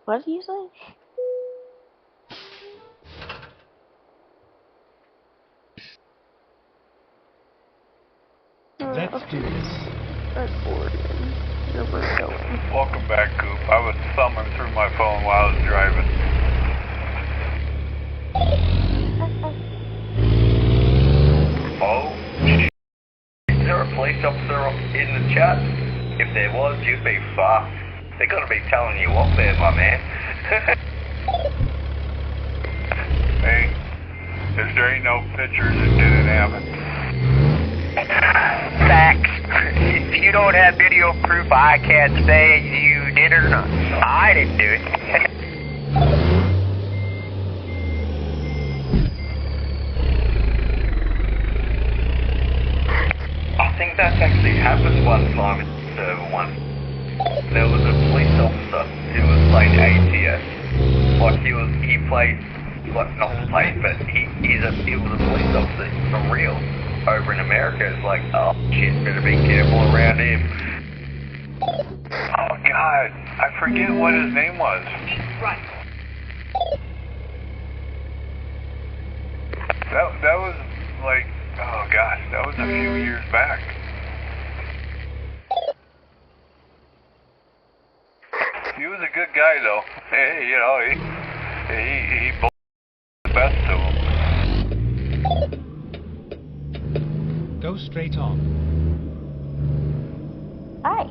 What did you say? Let's do this. Recording. Here we're going. Welcome back, Coop. I was thumbing through my phone while I was driving. Oh, is there a police officer in the chat? If there was, you'd be fucked. They're gonna be telling you off there, my man. Hey, if there ain't no pictures, it didn't happen. Facts. If you don't have video proof, I can't say you did or not. I didn't do it. I think that's actually happened one time in server one. There was a police officer who was playing ATS. Like he played, like not played, but he was a police officer for real. Over in America, it's like, oh shit, better be careful around him. Oh God, I forget what his name was. Right. That was like, oh gosh, that was a few years back. He was a good guy though. Hey, you know, he the best to him. Go straight on. Hi.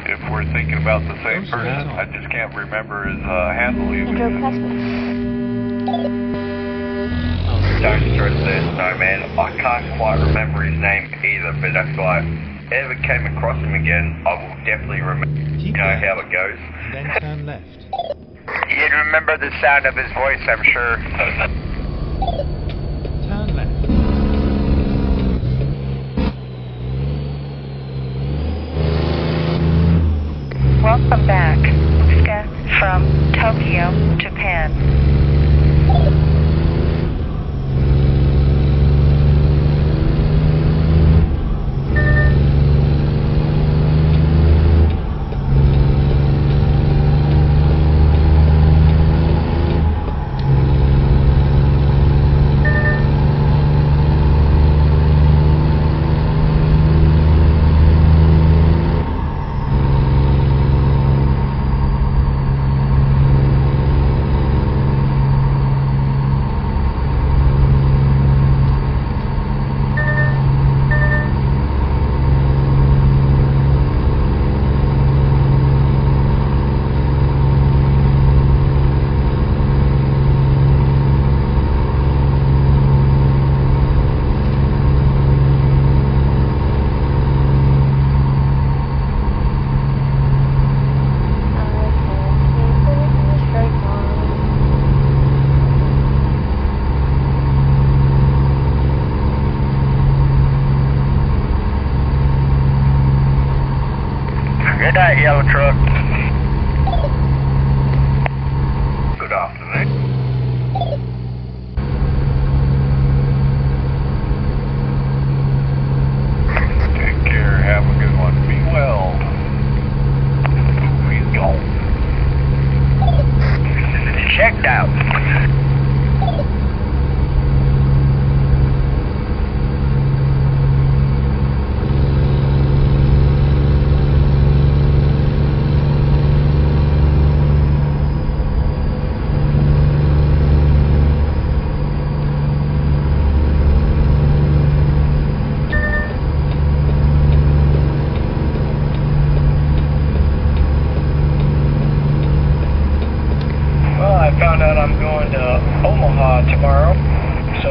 If we're thinking about the same person, I just can't remember his handle And Joe either. Pesman. Don't stress this, no man. I can't quite remember his name either, but if I ever came across him again, I will definitely remember. You know how it goes. Then turn left. You'd remember the sound of his voice, I'm sure. Turn left. Welcome back. Scan from Tokyo, Japan. Good night, yellow truck. Good afternoon. Take care, have a good one, be well. He's gone. Checked out. Well, I found out I'm going to Omaha tomorrow, so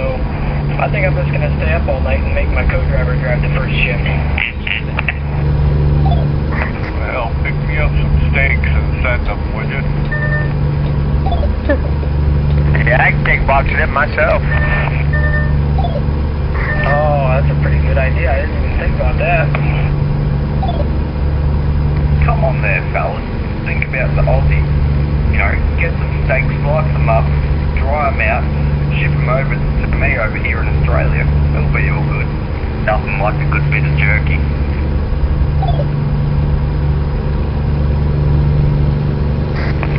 I think I'm just going to stay up all night and make my co-driver drive the first shift. Well, pick me up some steaks and send them, would you? Yeah, I can take boxing it myself. Oh, that's a pretty good idea. I didn't even think about that. Come on there, fellas. Think about the Aussie. You know, get some steaks, slice them up, dry them out, ship them over to me over here in Australia. It'll be all good. Nothing like a good bit of jerky.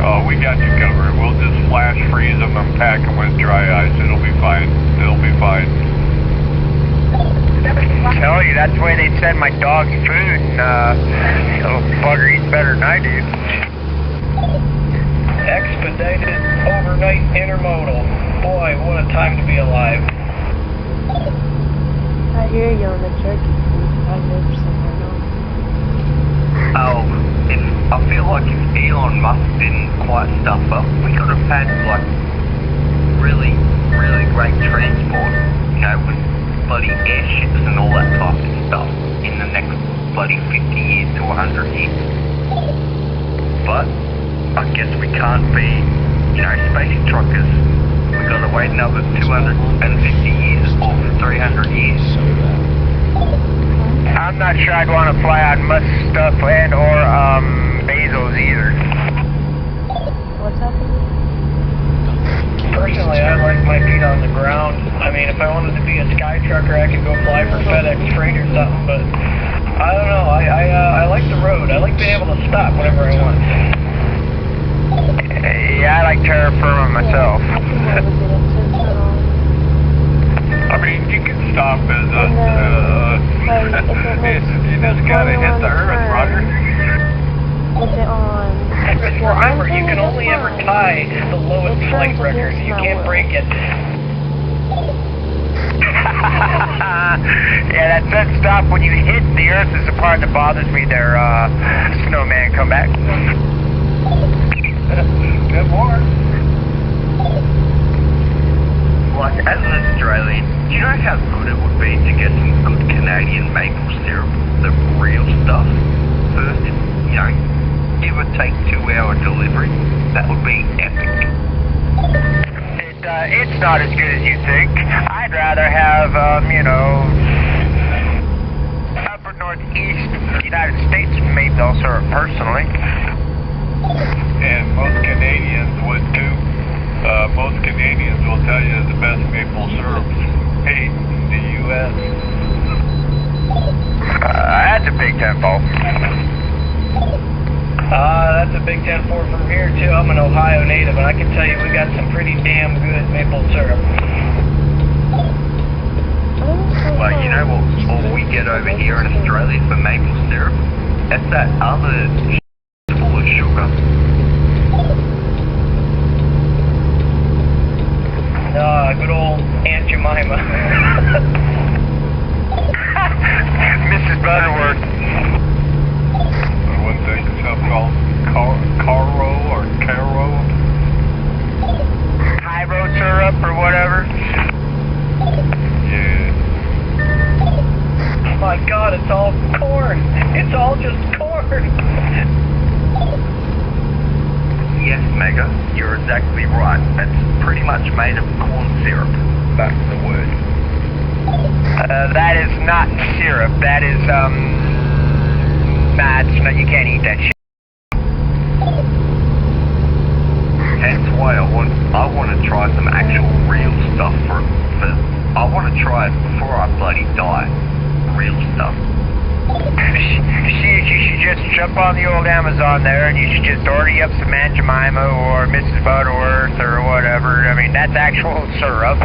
Oh, we we got you covered. We'll just flash freeze them and pack them with dry ice. It'll be fine. It'll be fine. Tell you, that's the way they send my dog's food, and little bugger eats better than I do. Expedited overnight intermodal. Boy, what a time to be alive. I hear you on the turkey food. I've never seen that on. Oh, I feel like if Elon Musk didn't quite stuff up, we could have had, like, really, really great transport, you know, with bloody airships and all that type of stuff in the next bloody 50 years to 100 years. But I guess we can't be, you know, space truckers. We've got to wait another 250 years or 300 years. I'm not sure I'd want to fly on Musk stuff and or Bezos either. What's happening? Personally, I like my feet on the ground. I mean, if I wanted to be a sky trucker, I could go fly for FedEx Freight or something, but I don't know. I like the road. I like being able to stop whenever I want. Yeah, I like terra firma myself. Yeah, I can never get it to turn on. I mean, you can stop as a... like, if it makes, you just gotta hit the earth, Roger. Is it on? Just remember, you can only ever tie the lowest flight record. You can't break it. Yeah, that said stop when you hit the earth is the part that bothers me there, snowman, come back. Good more. Like, as an Australian, do you know how good it would be to get some good Canadian maple syrup, the real stuff? First, you know, it would take 2-hour delivery. That would be epic. It's not as good as you think. I'd rather have, you know, upper northeast United States maple syrup, personally. And most Canadians would too. Most Canadians will tell you the best maple syrup's made in the U.S. That's a big tempo. That's a big 10-4 from here, too. I'm an Ohio native, and I can tell you we got some pretty damn good maple syrup. Well, you know what all we get over here in Australia for maple syrup? That's that other full of sugar. Good old Aunt Jemima. Mrs. Butterworth. What's that stuff called? Caro or Caro? High road syrup or whatever. Yeah. Oh my God, it's all corn. It's all just corn. Yes, Mega, you're exactly right. That's pretty much made of corn syrup. That's the word. That is not syrup. That is, nah, it's not, you can't eat that shit. Hence why I want to try some actual real stuff I want to try it before I bloody die. Real stuff. You should just jump on the old Amazon there and you should just order you up some Aunt Jemima or Mrs. Butterworth or whatever. I mean, that's actual syrup.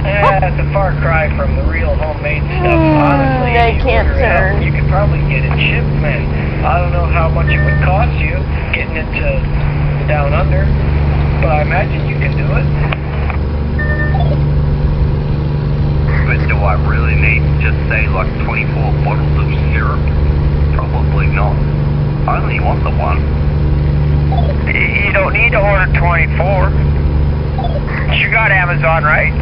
Yeah, that's a far cry from the real homemade stuff. Honestly, They if you can't order it out, turn. you could probably get it shipped, man. I don't know how much it would cost you getting it to down under, but I imagine you can do it. But do I really need just say like 24 bottles of syrup? Probably not. I only want the one. You don't need to order 24. You got Amazon, right?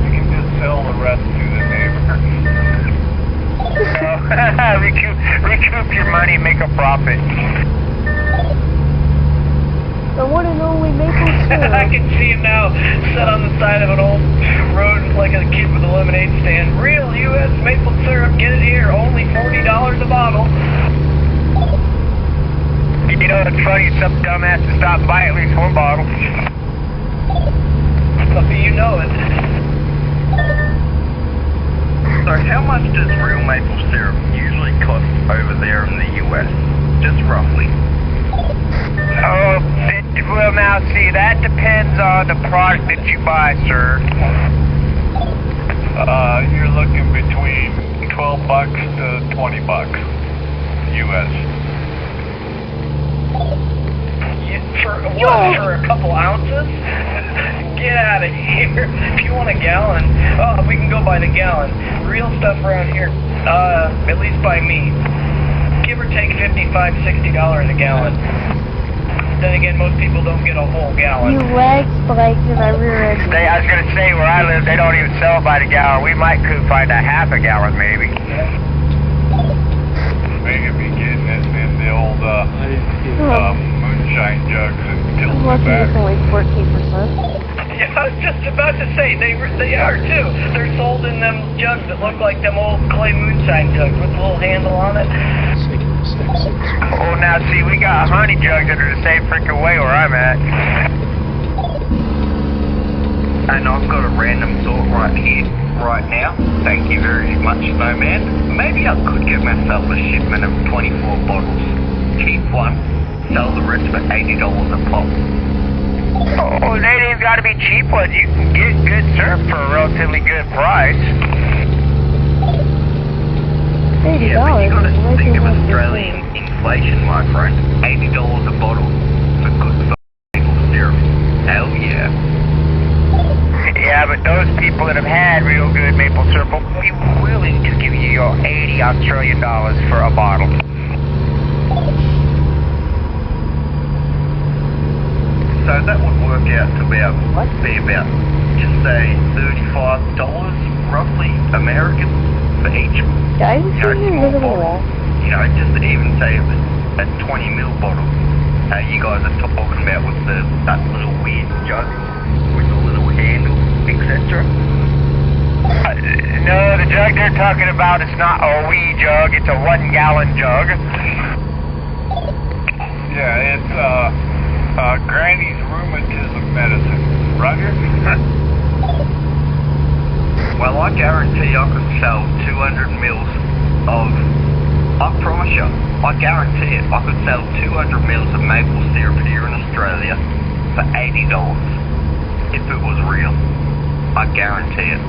You can just sell the rest to the neighbor. Recoup your money, make a profit. The one and only maple syrup. I can see him now, set on the side of an old road like a kid with a lemonade stand. Real U.S. maple syrup, get it here, only $40 a bottle. You know, it's funny, some dumbass to stop and buy at least one bottle. You know it. So how much does real maple syrup usually cost over there in the U.S.? Just roughly. now, see, that depends on the product that you buy, sir. You're looking between $12 to $20 US. For what? For a couple ounces? Get out of here. If you want a gallon, we can go by the gallon. Real stuff around here, at least by me, give or take $55, $60 a gallon. Then again, most people don't get a whole gallon. You leg spiked in my rear end. I was going to say, where I live, they don't even sell it by the gallon. We could find a half a gallon, maybe. They could be getting it in the old moonshine jugs and tilted I'm lucky back. it's only 14%. Yeah, I was just about to say, they are too. They're sold in them jugs that look like them old clay moonshine jugs with a little handle on it. Step 6. Oh, now, see, we got honey jugs that are the same freaking way where I'm at. And I've got a random thought right here, right now. Thank you very much, Snowman. Maybe I could get myself a shipment of 24 bottles. Keep one, sell the rest for $80 a pop. Oh, they ain't got to be cheap ones. You can get good syrup for a relatively good price. $80. Yeah, but you got to think of Australian inflation, my friend. $80 a bottle for good maple syrup. Hell yeah. Yeah, but those people that have had real good maple syrup will be willing to give you your 80 Australian dollars for a bottle. So that would work out to be about, just say, $35 roughly American for each. Guys, it's Small invisible bottle. wall. Just to even say it was a 20 ml bottle. You guys are talking about with that little weird jug with the little handle, etc. No, the jug they're talking about is not a wee jug, it's a 1 gallon jug. Yeah, it's Granny's rheumatism medicine. Roger? Well, I guarantee I could sell 200 mils of, I promise you, I guarantee it, I could sell 200 mils of maple syrup here in Australia for $80. If it was real. I guarantee it.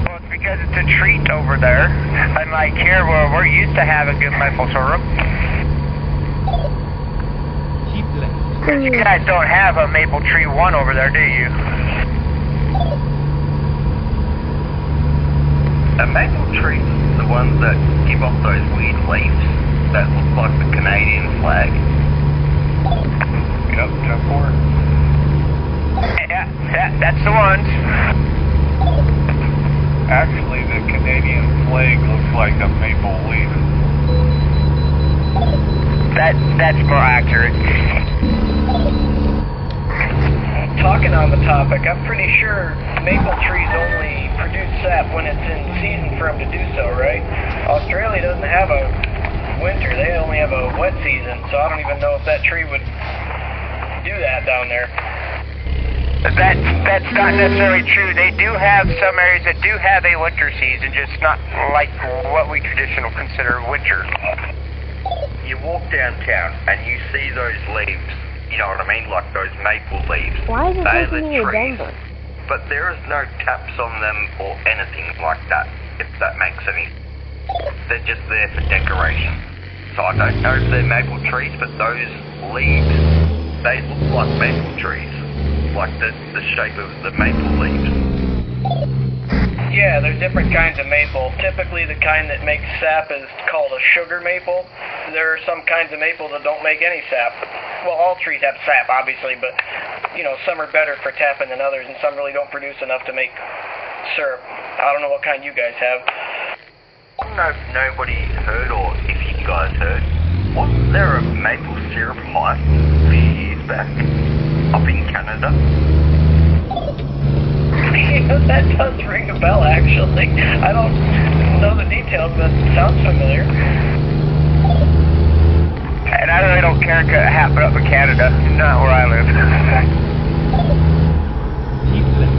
Well, it's because it's a treat over there. Unlike here, where we're used to having good maple syrup. Keep left. You guys don't have a maple tree 1 over there, do you? A maple tree, the ones that give off those weird leaves that look like the Canadian flag. Yep, 10-4. Yeah, that's the ones. Actually, the Canadian flag looks like a maple leaf. That's more accurate. Talking on the topic, I'm pretty sure maple trees only produce sap when it's in season for them to do so, right? Australia doesn't have a winter, they only have a wet season, so I don't even know if that tree would do that down there. That's not necessarily true. They do have some areas that do have a winter season, just not like what we traditionally consider winter. You walk downtown and you see those leaves, you know what I mean, like those maple leaves. Why is it They're taking the me to trees, Denver? but there is no taps on them or anything like that, if that makes any. They're just there for decoration. So I don't know if they're maple trees, but those leaves, they look like maple trees. Like the shape of the maple leaves. Yeah, there's different kinds of maple. Typically the kind that makes sap is called a sugar maple. There are some kinds of maple that don't make any sap. Well, all trees have sap, obviously, but, some are better for tapping than others, and some really don't produce enough to make syrup. I don't know what kind you guys have. I don't know if nobody heard or if you guys heard. Wasn't there a maple syrup heist a few years back up in Canada? That does ring a bell, actually. I don't know the details, but it sounds familiar. And I really don't care if it happened up in Canada, not where I live. Keep left.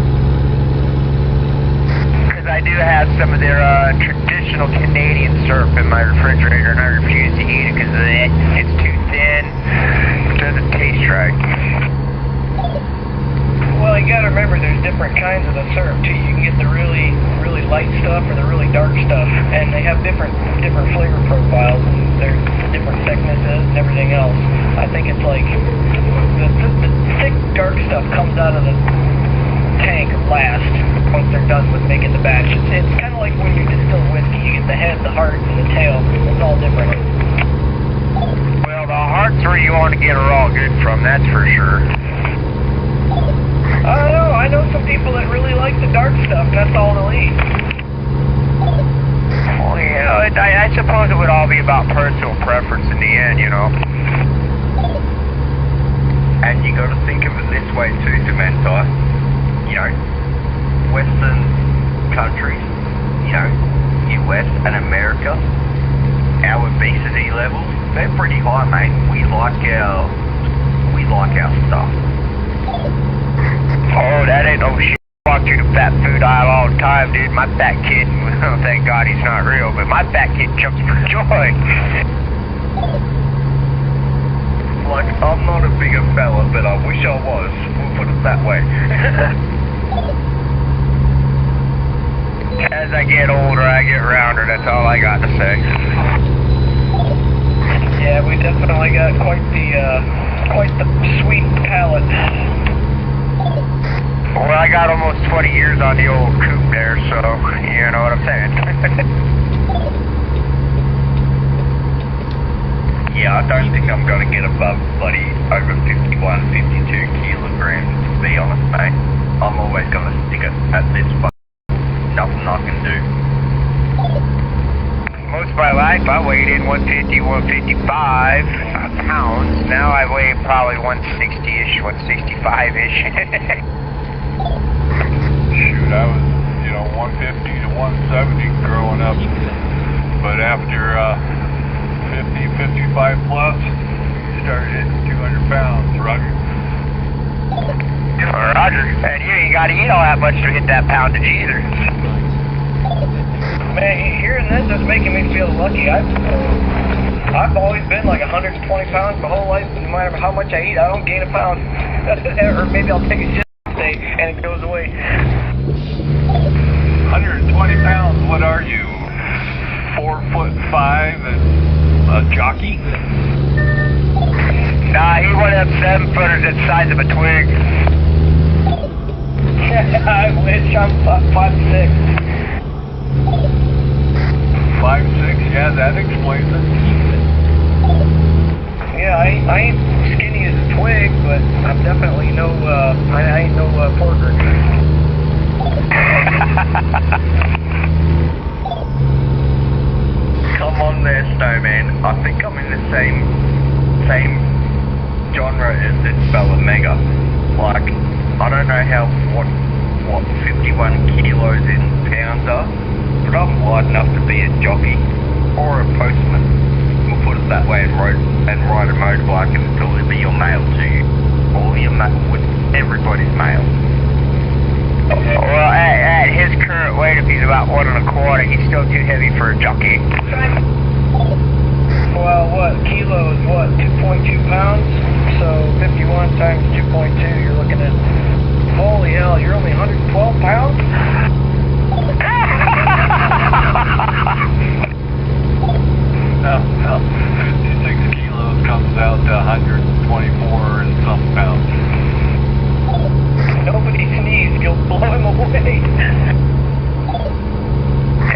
Because I do have some of their traditional Canadian syrup in my refrigerator, and I refuse to eat it because it's too thin. It doesn't taste right. kinds of the syrup too. You can get the really, really light stuff or the really dark stuff, and they have different flavor profiles and there's different thicknesses and everything else. I think it's like the thick, dark stuff comes out of the tank last once they're done with making the batch. It's kind of like when you distill whiskey. You get the head, the heart, and the tail. It's all different. Well, the heart's where you want to get her all good from, that's for sure. I know some people that really like the dark stuff. That's all they'll eat. Well, you know, I suppose it would all be about personal preference in the end, you know. And you got to think of it this way too, Dementor. You know, Western countries, you know, US and America, our obesity levels, they're pretty high, mate. We like our stuff. Oh, that ain't no shit. I walk through the fat food aisle all the time, dude. My fat kid, thank God he's not real, but my fat kid jumps for joy. Like, I'm not a bigger fella, but I wish I was. We'll put it that way. As I get older, I get rounder. That's all I got to say. Yeah, we definitely got quite the sweet palate. Well, I got almost 20 years on the old coupe there, so you know what I'm saying. Yeah, I don't think I'm going to get above bloody over 51, 52 kilograms, to be honest, mate. I'm always going to stick it at this, but nothing I can do. Most of my life, I weighed in 150, 155 pounds. Now I weigh probably 160-ish, 165-ish. Shoot, I was, 150 to 170 growing up. But after 50, 55 plus, you started hitting 200 pounds, Roger. Roger. And you ain't got to eat all that much to hit that poundage either. Man, hearing this is making me feel lucky. I've always been like 120 pounds my whole life. No matter how much I eat, I don't gain a pound. Or maybe I'll take a shit day and it goes away. 120 pounds, what are you? 4'5" and a jockey? Nah, he one of them 7-footers the size of a twig. I wish. I'm 5'6". 5'6", yeah, that explains it. Yeah, I ain't skinny as a twig, but I'm definitely I ain't no porker. Come on there, Snowman. I think I'm in the same genre as this fella, Mega. Like, I don't know what 51 kilos in pounds are, but I'm light enough to be a jockey or a postman. We'll put it that way, and ride a motorbike and deliver your mail to you. All your everybody's mail. Well, at his current weight, if he's about 1 1/4, he's still too heavy for a jockey. Well, what? Kilo is what? 2.2 pounds? So 51 times 2.2, you're looking at... Holy hell, you're only 112 pounds? No, 56 kilos comes out to 124 and some pounds. Nobody sneezed, you'll blow him away.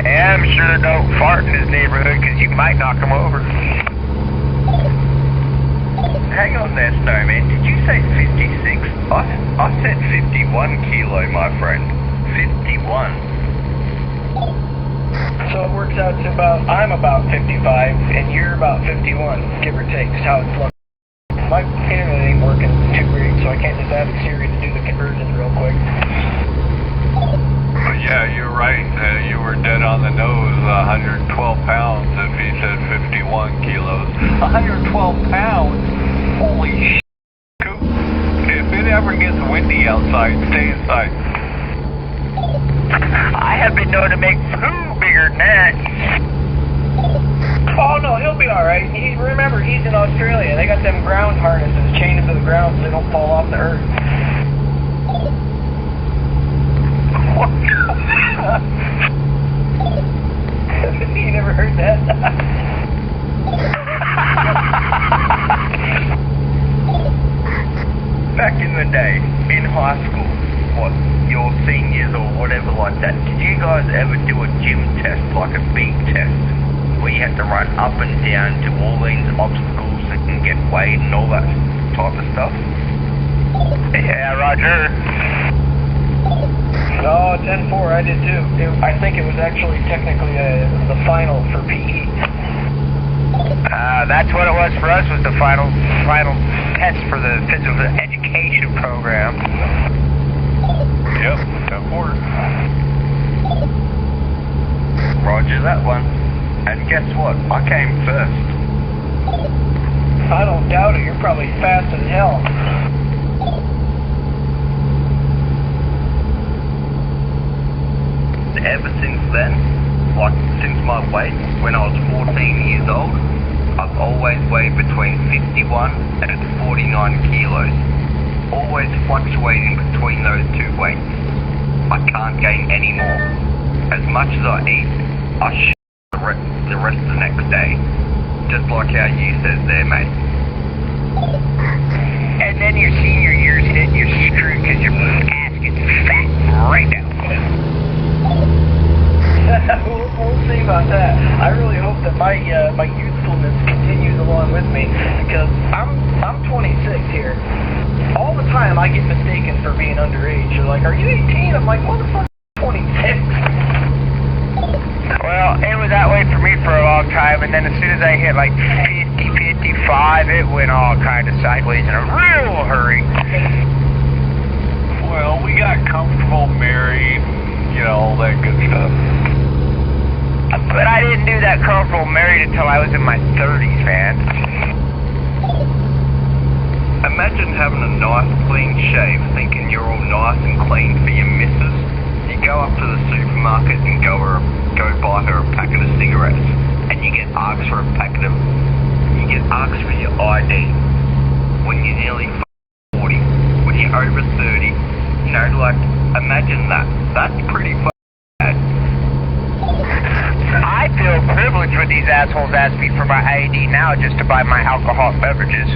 Yeah, I'm sure don't fart in his neighborhood because you might knock him over. Hang on there, Snowman. Did you say 56? I said 51 kilo, my friend. 51. So it works out to I'm about 55, and you're about 51, give or take, is how it's looking. My internet ain't working too great, so I can't just ask Siri to do the conversions real quick. But yeah, you're right. You were dead on the nose. 112 pounds if he said 51 kilos. 112 pounds? Holy shit. If it ever gets windy outside, stay inside. I have been known to make food bigger than that. Oh no, he'll be alright. Remember, he's in Australia. They got them ground harnesses chained to the ground so they don't fall off the earth. You never heard that? Back in the day, in high school, what, your seniors or whatever like that, did you guys ever do a gym test, like a big test, where you had to run up and down to all these obstacles and get weighed and all that type of stuff? Yeah, Roger. Oh, 10-4, I did too. I think it was actually technically the final for PE. That's what it was for us, was the final test for the physical education program. Yep, 10-4. Roger that one. And guess what? I came first. I don't doubt it. You're probably fast as hell. Ever since then, like since my weight when I was 14 years old, I've always weighed between 51 and 49 kilos. Always fluctuating between those two weights. I can't gain any more. As much as I eat, I the rest of the next day. Just like how you said there, mate. And then your senior years hit, you're screwed because your ass gets fat right now. We'll see about that. I really hope that my youthfulness continues along with me, because I'm 26 here. All the time I get mistaken for being underage. They're like, "Are you 18?" I'm like, "Motherfucker, 26." Well, it was that way for me for a long time, and then as soon as I hit like 50, 55, it went all kind of sideways in a real hurry. Well, we got comfortable, married, you know, all that good stuff. But I didn't do that comfortable married until I was in my 30s, man. Imagine having a nice clean shave, thinking you're all nice and clean for your missus. You go up to the supermarket and go buy her a packet of cigarettes, and you get asked for your ID when you're nearly 40, when you're over 30. You know, like, imagine that. That's pretty bad. I feel privileged when these assholes ask me for my ID now just to buy my alcoholic beverages.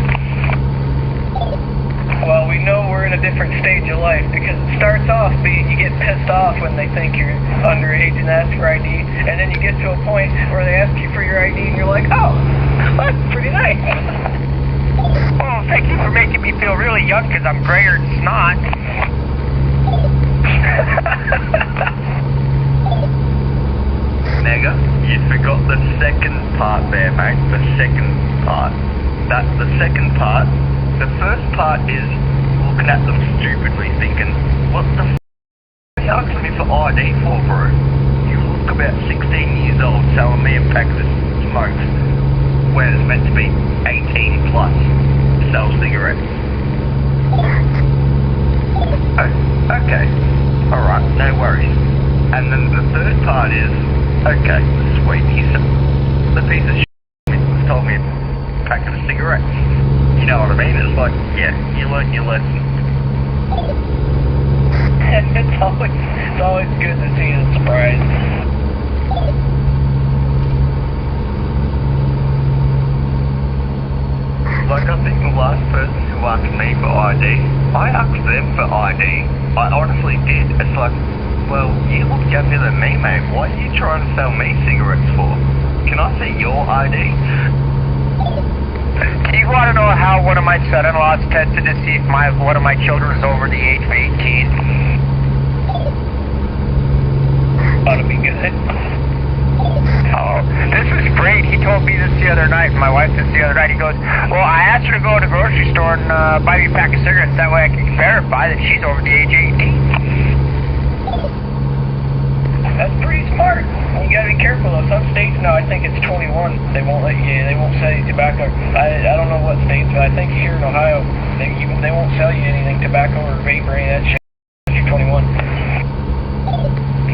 Well, we know we're in a different stage of life, because it starts off being you get pissed off when they think you're underage and ask for ID, and then you get to a point where they ask you for your ID and you're like, "Oh, that's pretty nice." Well, thank you for making me feel really young, because I'm grayer than snot. Mega, you forgot the second part there, mate. The second part. That's the second part. The first part is looking at them stupidly, thinking, "What the f*** are you asking me for ID for, bro? You look about 16 years old selling me a pack of smokes when it's meant to be 18 plus to sell cigarettes." Oh, okay. Alright, no worries. And then the third part is, okay, sweet, the piece of shit told me a packet of cigarettes. You know what I mean? It's like, yeah, you learned your lesson. It's always good to see the surprise. Like, I think the last person who asked me for ID, I asked them for ID. I honestly did. It's like, well, you look younger than me, mate. What are you trying to sell me cigarettes for? Can I see your ID? Do you want to know how one of my son-in-laws tested to see if one of my children is over the age of 18? Ought to be good. Oh, this is great. He told me this the other night, and my wife this the other night. He goes, "Well, I asked her to go to the grocery store and buy me a pack of cigarettes. That way I can verify that she's over the age of 18. That's pretty smart. You gotta be careful though. Some states now, I think it's 21. They won't sell you tobacco. I don't know what states, but I think here in Ohio, they won't sell you anything tobacco or vape or any of that shit unless you're 21.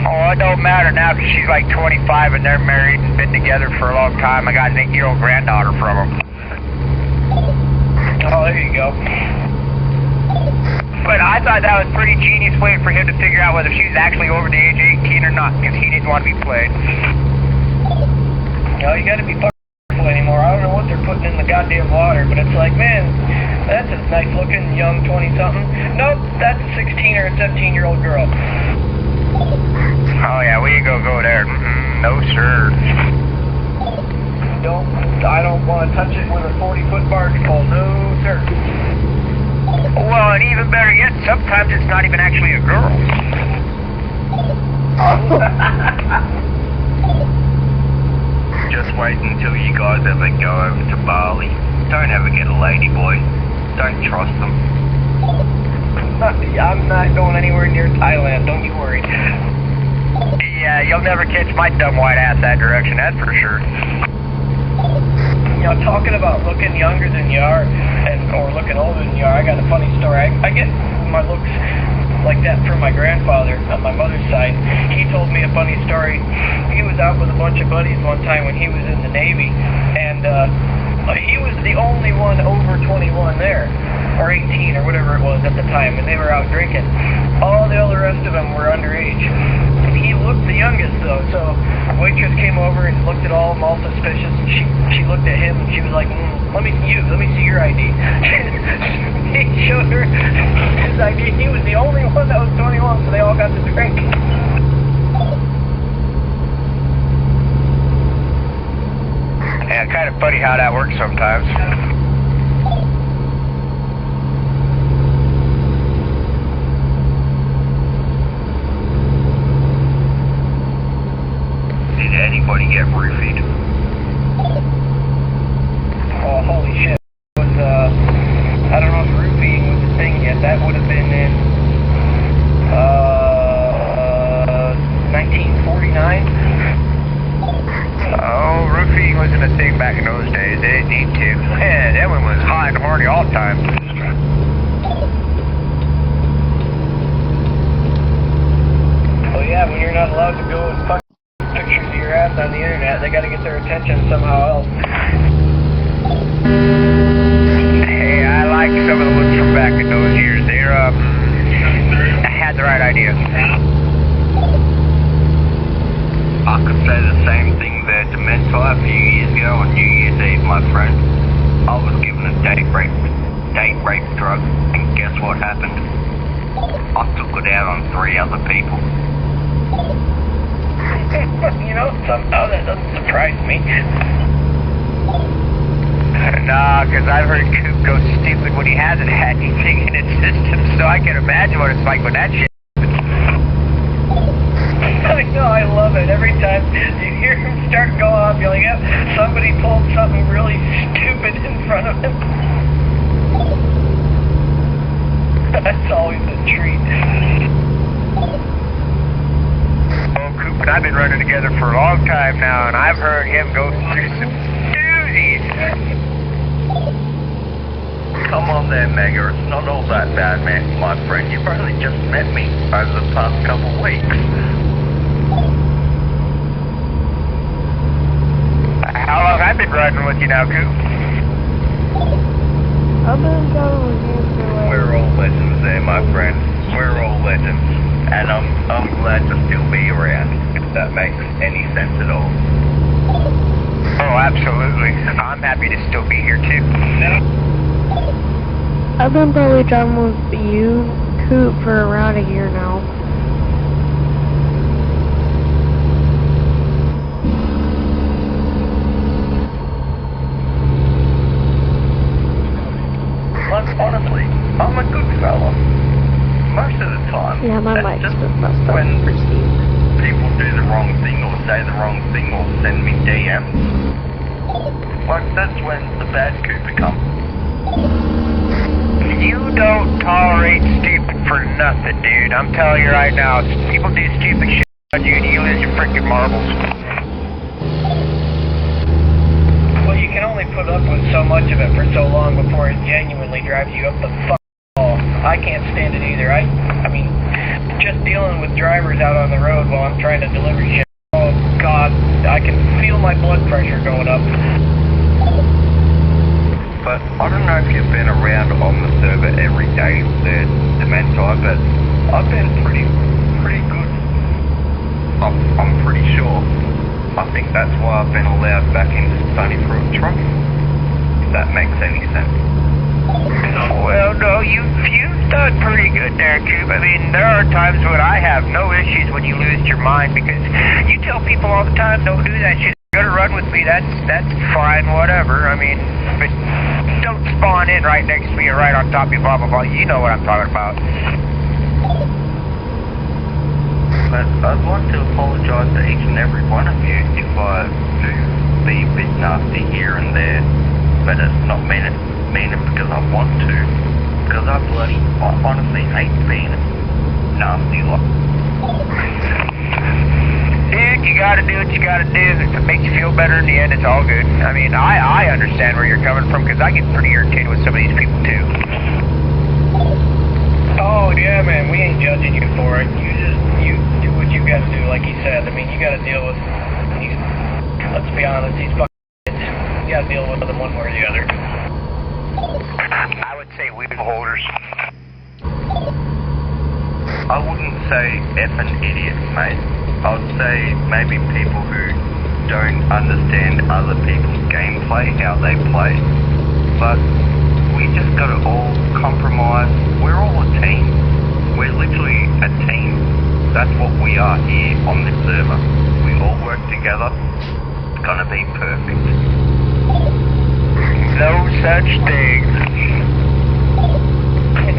Oh, it don't matter now because she's like 25 and they're married and been together for a long time. I got an 8-year-old granddaughter from them. Oh, there you go. But I I thought that was pretty genius way for him to figure out whether she was actually over the age of 18 or not, because he didn't want to be played. No, you gotta be careful anymore. I don't know what they're putting in the goddamn water, but it's like, man, that's a nice looking young 20-something. Nope, that's a 16 or a 17-year-old girl. Oh yeah, we ain't gonna go there. No sir. I don't want to touch it with a 40-foot barge pole. No, sir. Well, and even better yet, sometimes it's not even actually a girl. Just wait until you guys ever go over to Bali. Don't ever get a lady boy. Don't trust them. I'm not going anywhere near Thailand, don't you worry. Yeah, you'll never catch my dumb white ass that direction, that's for sure. You know, talking about looking younger than you are, or looking older than you are, I got a funny story. I get my looks like that from my grandfather on my mother's side. He told me a funny story. He was out with a bunch of buddies one time when he was in the Navy, and he was the only one over 21 there, or 18 or whatever it was at the time, and they were out drinking. All the other rest of them were underage. And he looked the youngest though, so the waitress came over and looked at all of them all suspicious, and she looked at him and she was like, let me see your ID. He showed her his ID. He was the only one that was 21, so they all got to drink. Yeah, kind of funny how that works sometimes. Did anybody get roofied? Oh, holy shit. It was, I don't know if roofing was a thing yet. That would have been in, 1949. Oh, roofing wasn't a thing back in those days. They didn't need to. Yeah, that one was hot and horny all the time. Well, yeah, when you're not allowed to go and fuck pictures of your ass on the internet, they gotta get their attention somehow else. Hey, I like some of the looks from back in those years. They had the right idea. I could say the same thing there to Mentor a few years ago on New Year's Eve, my friend. I was given a date rape drug, and guess what happened? I took it out on 3 other people. You know, somehow that doesn't surprise me. Nah, because I've heard Coop go stupid when he hasn't had anything in his system, so I can imagine what it's like when that shit happens. I know, I love it. Every time you hear him start going off, you're like, yep, somebody pulled something really stupid in front of him. That's always a treat. Oh, Coop and I've been running together for a long time now, and I've heard him go through some doozies. Come on there, Mega. It's not all that bad, man, my friend. You've only just met me over the past couple of weeks. How long have I been riding with you now, Coop? I've been going with you for like... We're all legends there, my friend. We're all legends. And I'm glad to still be around, if that makes any sense at all. Oh, absolutely. I'm happy to still be here, too. I've been probably driving with you, Coop, for around a year now. Honestly, I'm a good fella. Most of the time. Yeah, my mic's just been messed up when for Steve. people do the wrong thing or say the wrong thing or send me DMs. Like, that's when the bad Cooper comes. You don't tolerate stupid for nothing, dude. I'm telling you right now, people do stupid shit on you and you lose your freaking marbles. Well, you can only put up with so much of it for so long before it genuinely drives you up the wall. I can't stand it either. I mean, just dealing with drivers out on the road while I'm trying to deliver shit. Oh, God, I can feel my blood pressure going up. But I don't know if you've been around on the server every day there, Dementor, but I've been pretty good. I'm pretty sure. I think that's why I've been allowed back into Sunny Fruit Truck. If that makes any sense. Well, no, you've done pretty good there, Coop. I mean, there are times when I have no issues when you lose your mind, because you tell people all the time, don't do that shit. You're gonna run with me, that's fine, whatever. I mean, but don't spawn in right next to me or right on top of me, blah, blah, blah. You know what I'm talking about. But I'd like to apologise to each and every one of you if I do be a bit nasty here and there, but it's not mean it because I want to, because I honestly hate being nasty like. Dude, you gotta do what you gotta do. If it makes you feel better in the end, it's all good. I mean, I understand where you're coming from, because I get pretty irritated with some of these people too. Oh yeah, man, we ain't judging you for it. You do what you gotta do, like he said. I mean, you gotta deal with these, let's be honest, these fucking kids. You gotta deal with them one way or the other. I would say wheel holders. I wouldn't say effing idiots, mate. I would say maybe people who don't understand other people's gameplay, how they play. But we just gotta all compromise. We're all a team. We're literally a team. That's what we are here on this server. We all work together. It's gonna be perfect. No such thing.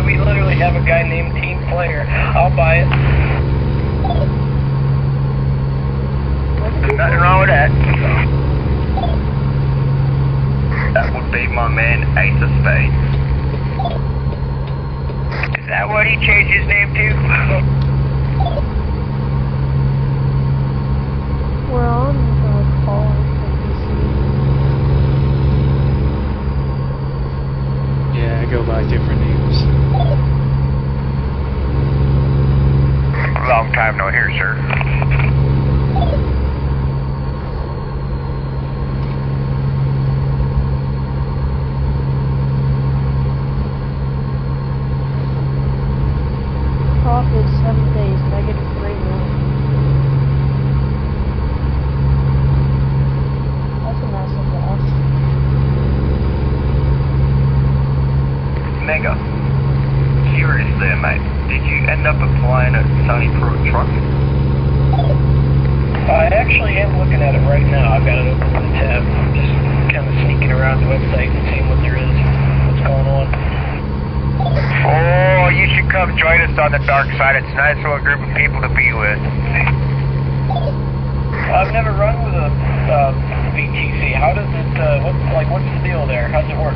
We literally have a guy named Team Player. I'll buy it. There's nothing wrong with that. That would be my man, Ace of Spades. Is that what he changed his name to? We're on the call with Yeah, I go by different names. Long time no hear, sir. Profit 7 days, -3 million. That's a massive loss. Mega. Curious there, mate. Did you end up applying at Sunny Fruit Truck? I actually am looking at it right now. I've got it open in the tab. Just kind of sneaking around the website and seeing what there is, what's going on. Oh, you should come join us on the dark side. It's a nice little group of people to be with. I've never run with a VTC. How does it, what's the deal there? How does it work?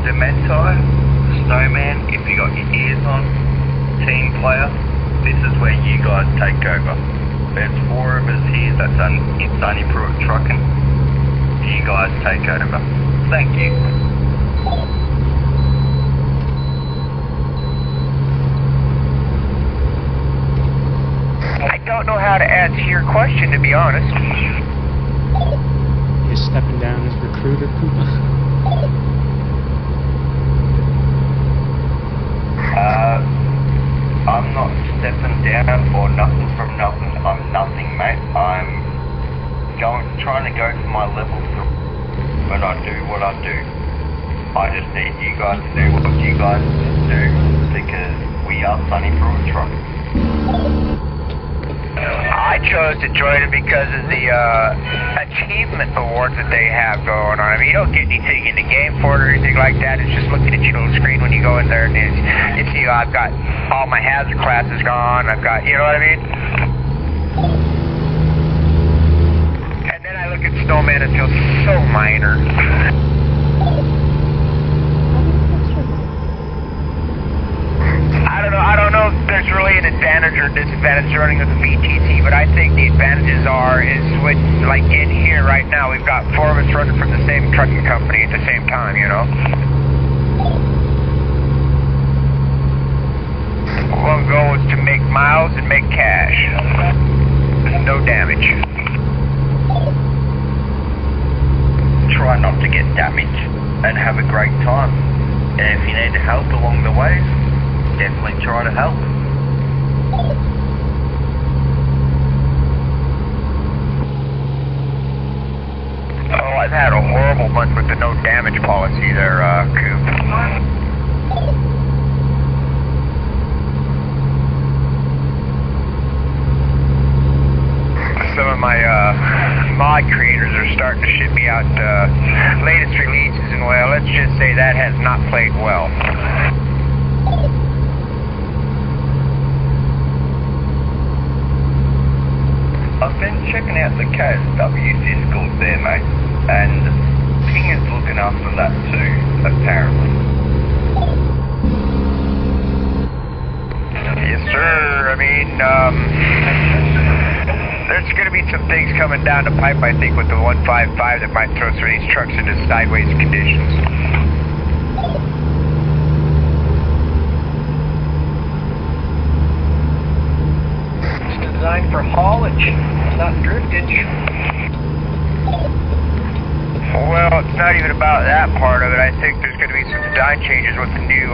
Dementor, Snowman, if you got your ears on, Team Player, this is where you guys take over. There's 4 of us here that's in Sunny Fruit Trucking. You guys take over. Thank you. I don't know how to answer your question, to be honest. You're stepping down as recruiter, Koopa. I'm not stepping down or nothing from nothing. I'm nothing, mate. I'm trying to go for my level 3, but I do what I do. I just need you guys to do what you guys do, because we are Sunny Fruit Truck. I chose to join it because of the achievement awards that they have going on. I mean, you don't get anything in the game for it or anything like that. It's just looking at your little screen when you go in there, and you see I've got all my hazard classes gone. I've got, you know what I mean? And then I look at Snowman and feel so minor. I don't know if there's really an advantage or disadvantage running with the VTT, but I think the advantages is with, like in here right now, we've got 4 of us running from the same trucking company at the same time, you know? One goal is to make miles and make cash. No damage. not to get damaged, and have a great time. And if you need help along the way, definitely try to help. Oh, I've had a horrible month with the no damage policy there, Coop. Some of my mod creators are starting to ship me out latest releases, and well, let's just say that has not played well. I've been checking out the KSW Discord there, mate, and King is looking after that too, apparently. Yes, sir. I mean, there's going to be some things coming down the pipe, I think, with the 155 that might throw some of these trucks into sideways conditions. Designed for haulage, not driftage. Well, it's not even about that part of it. I think there's going to be some design changes with the new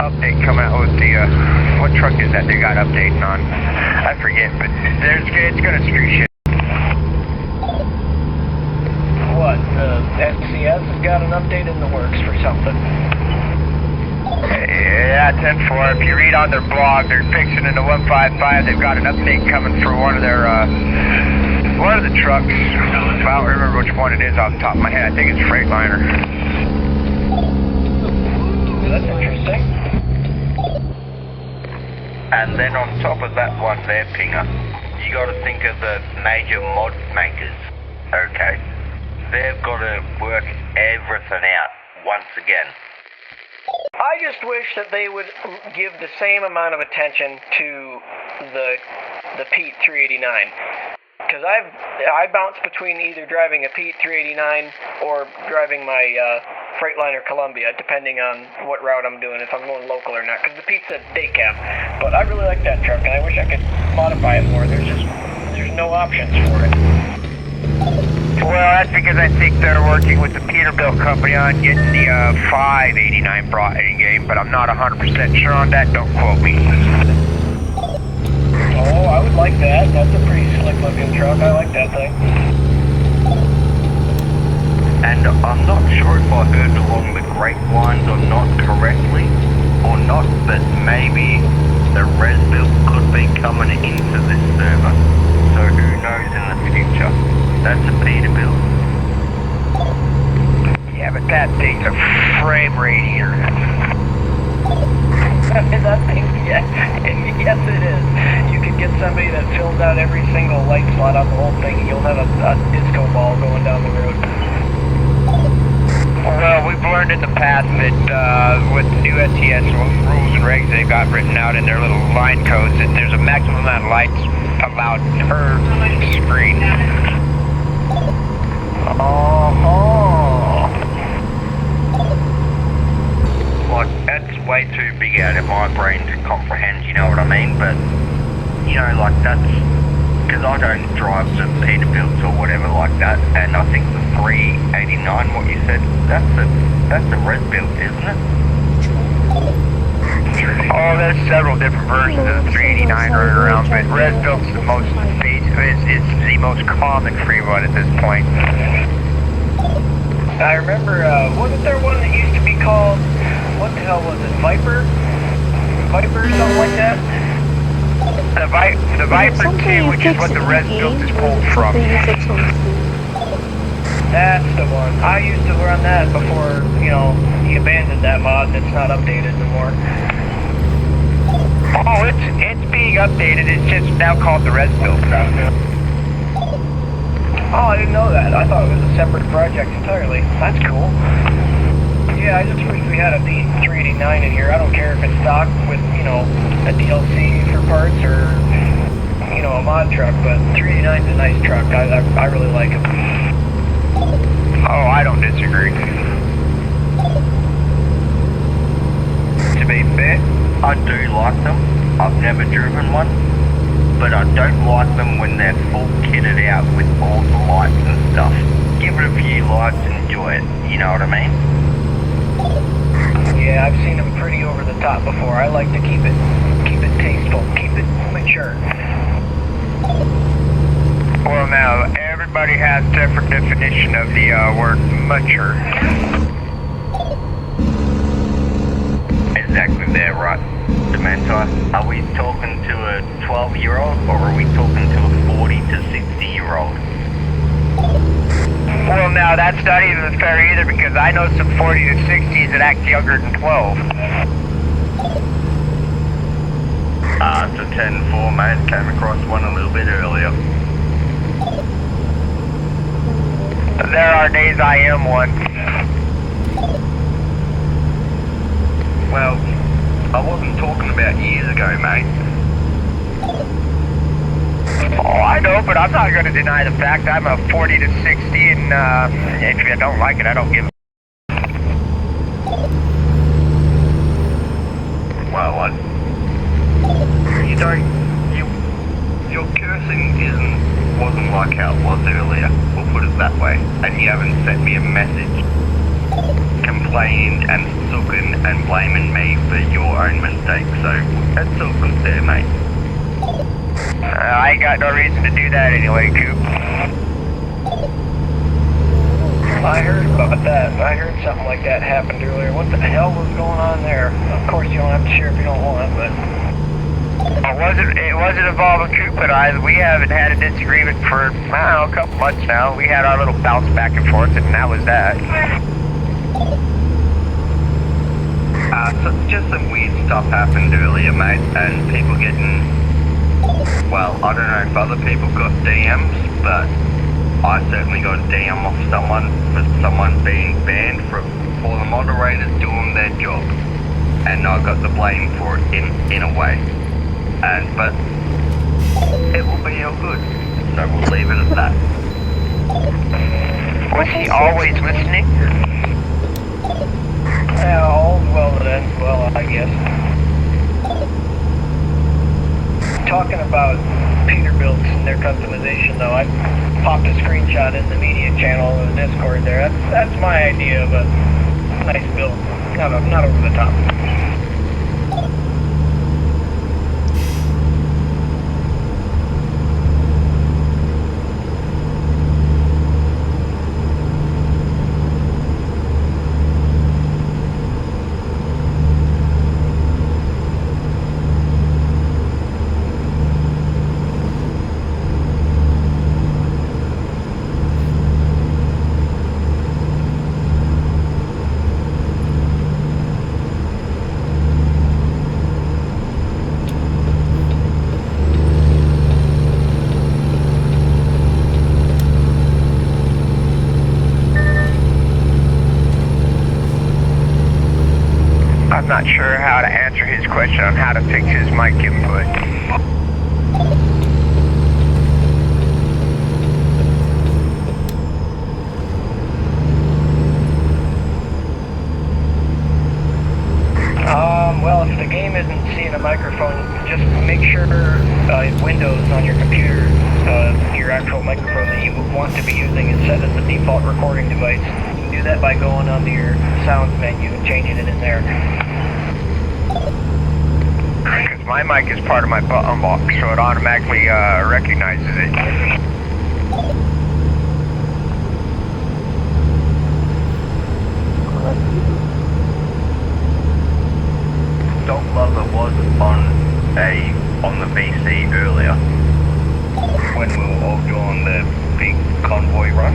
update coming out with the, what truck is that they got updating on? I forget, but it's going to screw shit. What, FCS has got an update in the works for something. Yeah, 10-4. If you read on their blog, they're fixing in the 155. They've got an update coming for one of their, one of the trucks. I don't remember which one it is off the top of my head. I think it's Freightliner. That's interesting. And then on top of that one there, Pinger, you got to think of the major mod makers, okay? They've got to work everything out once again. I just wish that they would give the same amount of attention to the Pete 389. Because I bounce between either driving a Pete 389 or driving my Freightliner Columbia, depending on what route I'm doing, if I'm going local or not. Because the Pete's a day cab. But I really like that truck, and I wish I could modify it more. There's no options for it. Well, that's because I think they're working with the Peterbilt company on getting the 589 brought in game, but I'm not 100% sure on that. Don't quote me. Oh, I would like that. That's a pretty slick looking truck. I like that thing. And I'm not sure if I heard along the grapevines or not correctly, or not, but maybe the res build could be coming into this server. So who knows in the future? That's a Peterbilt. Yeah, but that thing's a frame rate here. That thing, yeah, yes it is. You could get somebody that fills out every single light slot on the whole thing, and you'll have a disco ball going down the road. Well, we've learned in the past that with the new STS rules and regs they've got written out in their little line codes that there's a maximum amount of lights allowed per screen. Like, that's way too big out of my brain to comprehend, you know what I mean? But, you know, like, that's... Because I don't drive the Peterbilts or whatever like that, and I think the 389, what you said, that's a red build, isn't it? Oh, there's several different versions of the 389 running around, but red built's the most it's the most common free one at this point. I remember, wasn't there one that used to be called, what the hell was it, Viper? Viper or something like that? The Viper 2, which is what the red built is pulled from. That's the one. I used to run that before, you know, he abandoned that mod and it's not updated anymore. Oh, it's being updated. It's just now called the red built. Oh, I didn't know that. I thought it was a separate project entirely. That's cool. Yeah, I just wish we had a Pete 389 in here. I don't care if it's stock with, you know, a DLC for parts or, you know, a mod truck, but 389's a nice truck. I really like it. Oh, I don't disagree. To be fair, I do like them. I've never driven one, but I don't like them when they're full kitted out with all the lights and stuff. Give it a few lights and enjoy it, you know what I mean? Yeah, I've seen them pretty over the top before. I like to keep it tasteful, keep it mature. Well, now, everybody has different definition of the word mature. Exactly there, right. Dementor, are we talking to a 12-year-old or are we talking to a 40 to 60-year-old? Well, now, that's not even fair either because I know some 40 to 60s that act younger than 12. It's a 10-4, mate. Came across one a little bit earlier. There are days I am one. Well, I wasn't talking about years ago, mate. Oh, I know, but I'm not going to deny the fact I'm a 40 to 60, and if you don't like it, I don't give a... Well, your cursing wasn't like how it was earlier, we'll put it that way, and you haven't sent me a message complaining and sucking and blaming me for your own mistakes, so that's all good there, mate. I ain't got no reason to do that anyway, Coop. I heard about that. I heard something like that happened earlier. What the hell was going on there? Of course, you don't have to share if you don't want, but... It wasn't involving Coop and I. We haven't had a disagreement for, I don't know, a couple months now. We had our little bounce back and forth, and that was that. So just some weird stuff happened earlier, mate, and people getting... Well, I don't know if other people got DMs, but I certainly got a DM off someone for someone being banned for the moderators doing their job. And I got the blame for it in a way. But it will be all good, so we'll leave it at that. Was he always listening? Yeah, all's well that ends well, I guess. Talking about Peterbilts and their customization, though, I popped a screenshot in the media channel of the Discord there. That's my idea of a nice build. Not over the top. I'm not sure how to answer his question on how to fix his mic input. Well, if the game isn't seeing a microphone, just make sure Windows on your computer, your actual microphone that you want to be using is set as the default recording device. You can do that by going onto your sounds menu and changing it in there. Because my mic is part of my button box, so it automatically recognizes it. Dog Lover was on the VC earlier when we were all doing the big convoy run,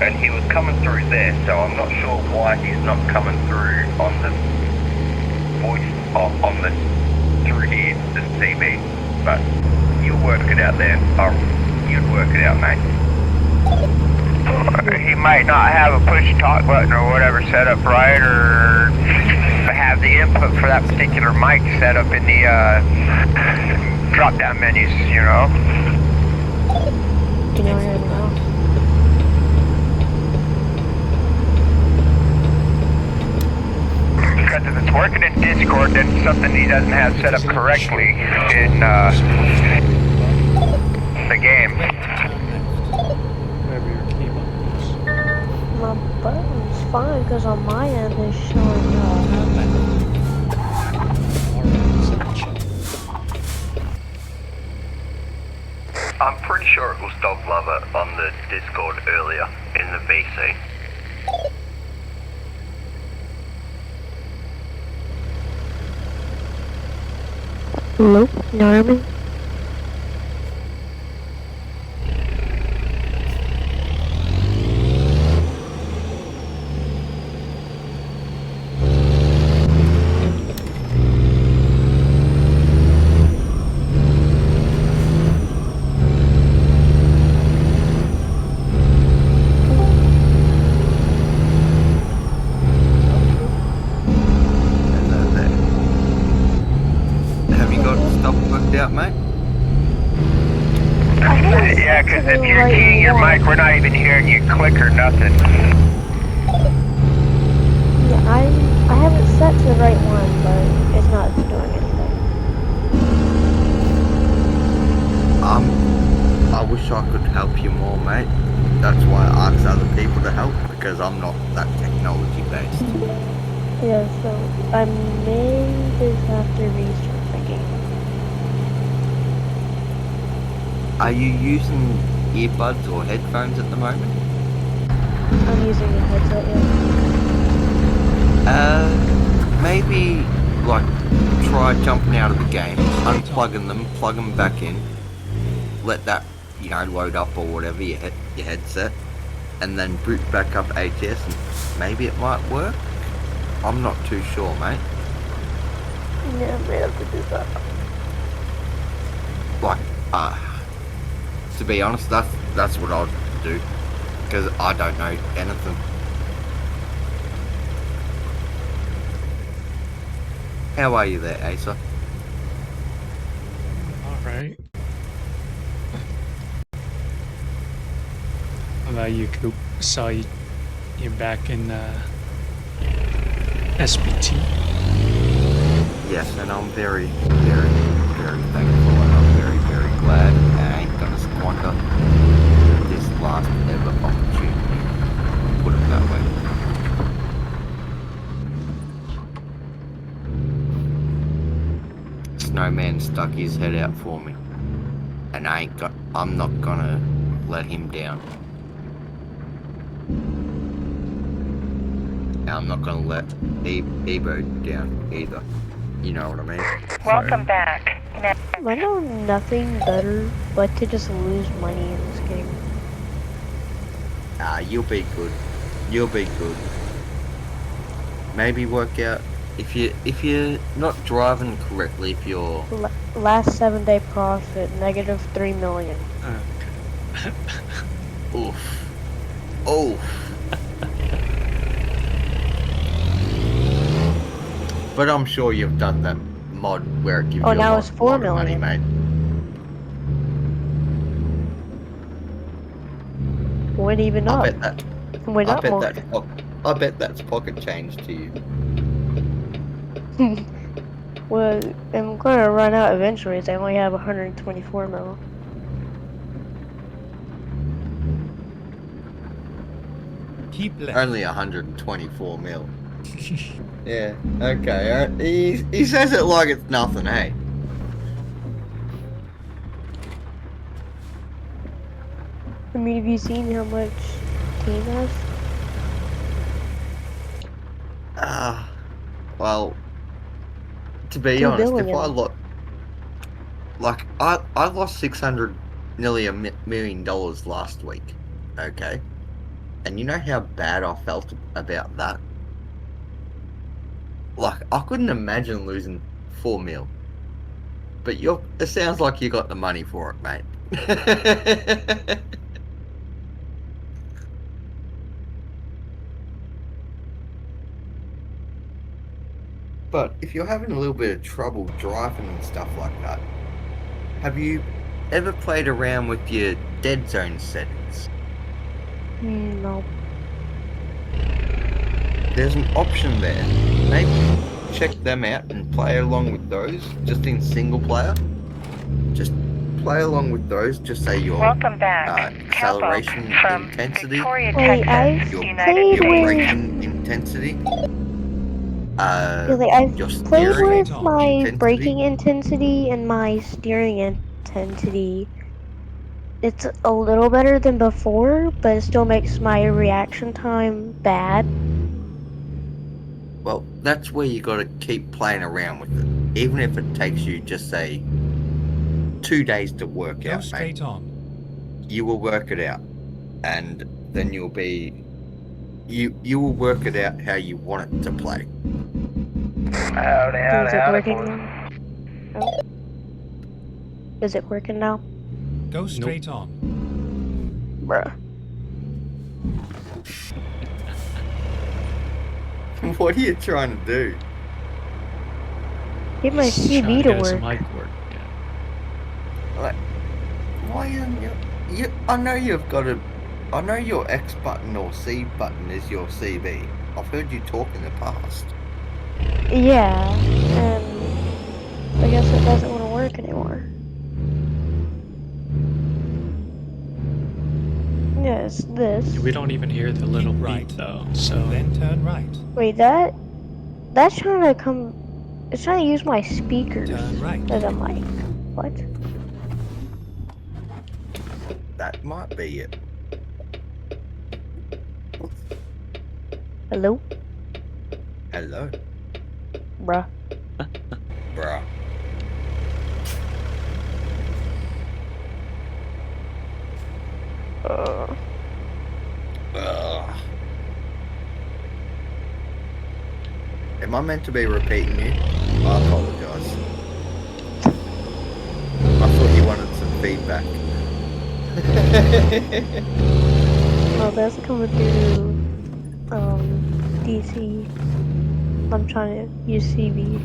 and he was coming through there, so I'm not sure why he's not coming through on the voice through here, the CB, but you'll work it out there. You'd work it out, mate. He might not have a push talk button or whatever set up right, or have the input for that particular mic set up in the drop down menus, you know. Can you hear me now? Because if it's working in Discord, then it's something he doesn't have set up correctly in the game. Wherever your keyboard is. My fine because on my end it's showing Alright, search. I'm pretty sure it was Dog Lover on the Discord earlier in the VC. Hello? You know what I mean? Hello there. Have you got stuff worked out, mate? Yeah, because if you're keying your mic, we're not even hearing you click or nothing. Yeah, I have it set to the right one, but it's not doing anything. I wish I could help you more, mate. That's why I ask other people to help, because I'm not that technology based. Yeah, so I may just have to restart the game. Are you using earbuds or headphones at the moment? I'm using a headset, yeah. Maybe, like, try jumping out of the game, unplugging them, plug them back in, let that, you know, load up or whatever, your headset, and then boot back up ATS, and maybe it might work? I'm not too sure, mate. Yeah, I may have to do that. Like, to be honest, that's what I'd do, because I don't know anything. How are you there, Asa? Alright. How about you, Coop? Saw you're back in SBT. Yes, and I'm very, very, very thankful, and I'm very, very glad I ain't gonna squander this last ever opportunity. Put it that way. Snowman stuck his head out for me, and I'm not gonna let him down. And I'm not gonna let Ebo down either. You know what I mean? Welcome back. Now, I know nothing better but to just lose money in this game. You'll be good. You'll be good. Maybe work out if you're not driving correctly. If you're Last 7-day profit, negative 3 million. Okay. oof, oof. But I'm sure you've done that mod where it gives Oh, you now a it's 4 lot of money, million. mate. Went even up. I bet that. Went up more. I bet that's pocket change to you. Well, I'm gonna run out eventually. As I only have 124 mil. Only 124 mil. Yeah. Okay. He says it like it's nothing, hey. I mean, have you seen how much team has? Well, to be 2 honest, if I billion. look, like I lost 600, nearly $1 million last week. Okay, and you know how bad I felt about that. Like I couldn't imagine losing 4 mil. But it sounds like you got the money for it, mate. But if you're having a little bit of trouble driving and stuff like that, have you ever played around with your dead zone settings? No. There's an option there. Maybe check them out and play along with those, just in single player. Just play along with those, just say your Welcome back. Cowboat acceleration from intensity, Victoria, Wait, Texas, I've your, United played your States. with... braking intensity, Yeah, like, I've your played steering with my intensity. braking intensity and my steering intensity. It's a little better than before, but it still makes my reaction time bad. Well, that's where you got to keep playing around with it, even if it takes you just say 2 days to work Go out. straight Mate. on. You will work it out, and then you'll be you will work it out how you want it to play. Is it working now? Oh. Is it working now? Go straight on. Bruh. What are you trying to do? Get my Just trying CB to to get us a work. mic work. Yeah. Like, why isn't you? I know you've got a. I know your X button or C button is your CB. I've heard you talk in the past. Yeah, and I guess it doesn't want to work anymore. Yeah, it's this. We don't even hear the little Keep beep right. though, so Then turn right. Wait, that's trying to come. It's trying to use my speakers Turn right. as a mic. What? That might be it. Hello, Hello, bruh. bruh. Ugh. Am I meant to be repeating you? I apologise. I thought you wanted some feedback. Well, that's coming through DC. I'm trying to use CB.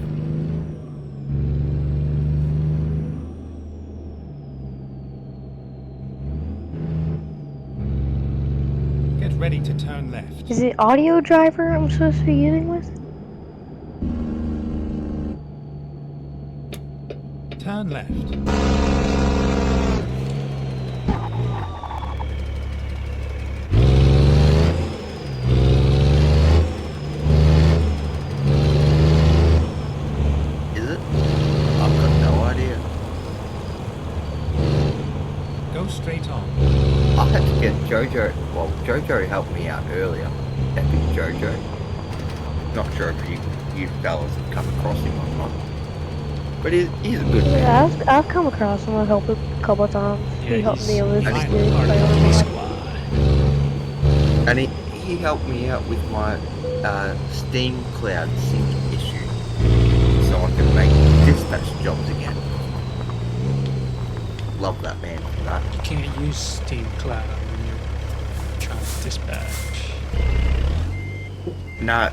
Get ready to turn left. Is it audio driver I'm supposed to be using with? Turn left. Is it? I've got no idea. Go straight on. I had to get Jojo. Well, Jojo helped me out earlier. Epic Jojo. Not sure if you fellas have come across him or not. But he's a good man. Yeah, I've come across him. I've helped him a couple of times. yeah, He helped he's me with part the of the squad. And he helped me out with my Steam Cloud sync issue. So I can make dispatch jobs again. Love that man for that. You can't use Steam Cloud when you're trying to dispatch. No,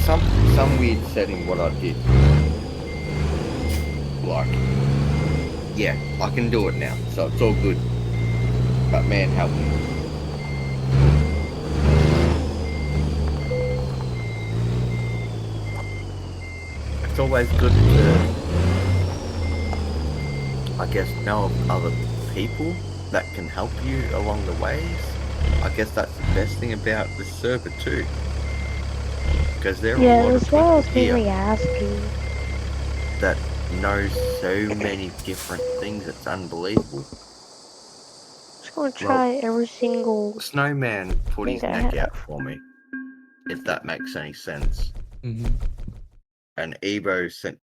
some weird setting what I did. Like, yeah, I can do it now, so it's all good. But man, help me. It's always good to, I guess, know of other people that can help you along the ways. I guess that's the best thing about this server too. Because there are a lot of as well as people here mainly asking. that knows so many different things. It's unbelievable. Just gonna try every single Snowman put his thing I neck have. out for me, if that makes any sense. Mm-hmm. And Ebo sent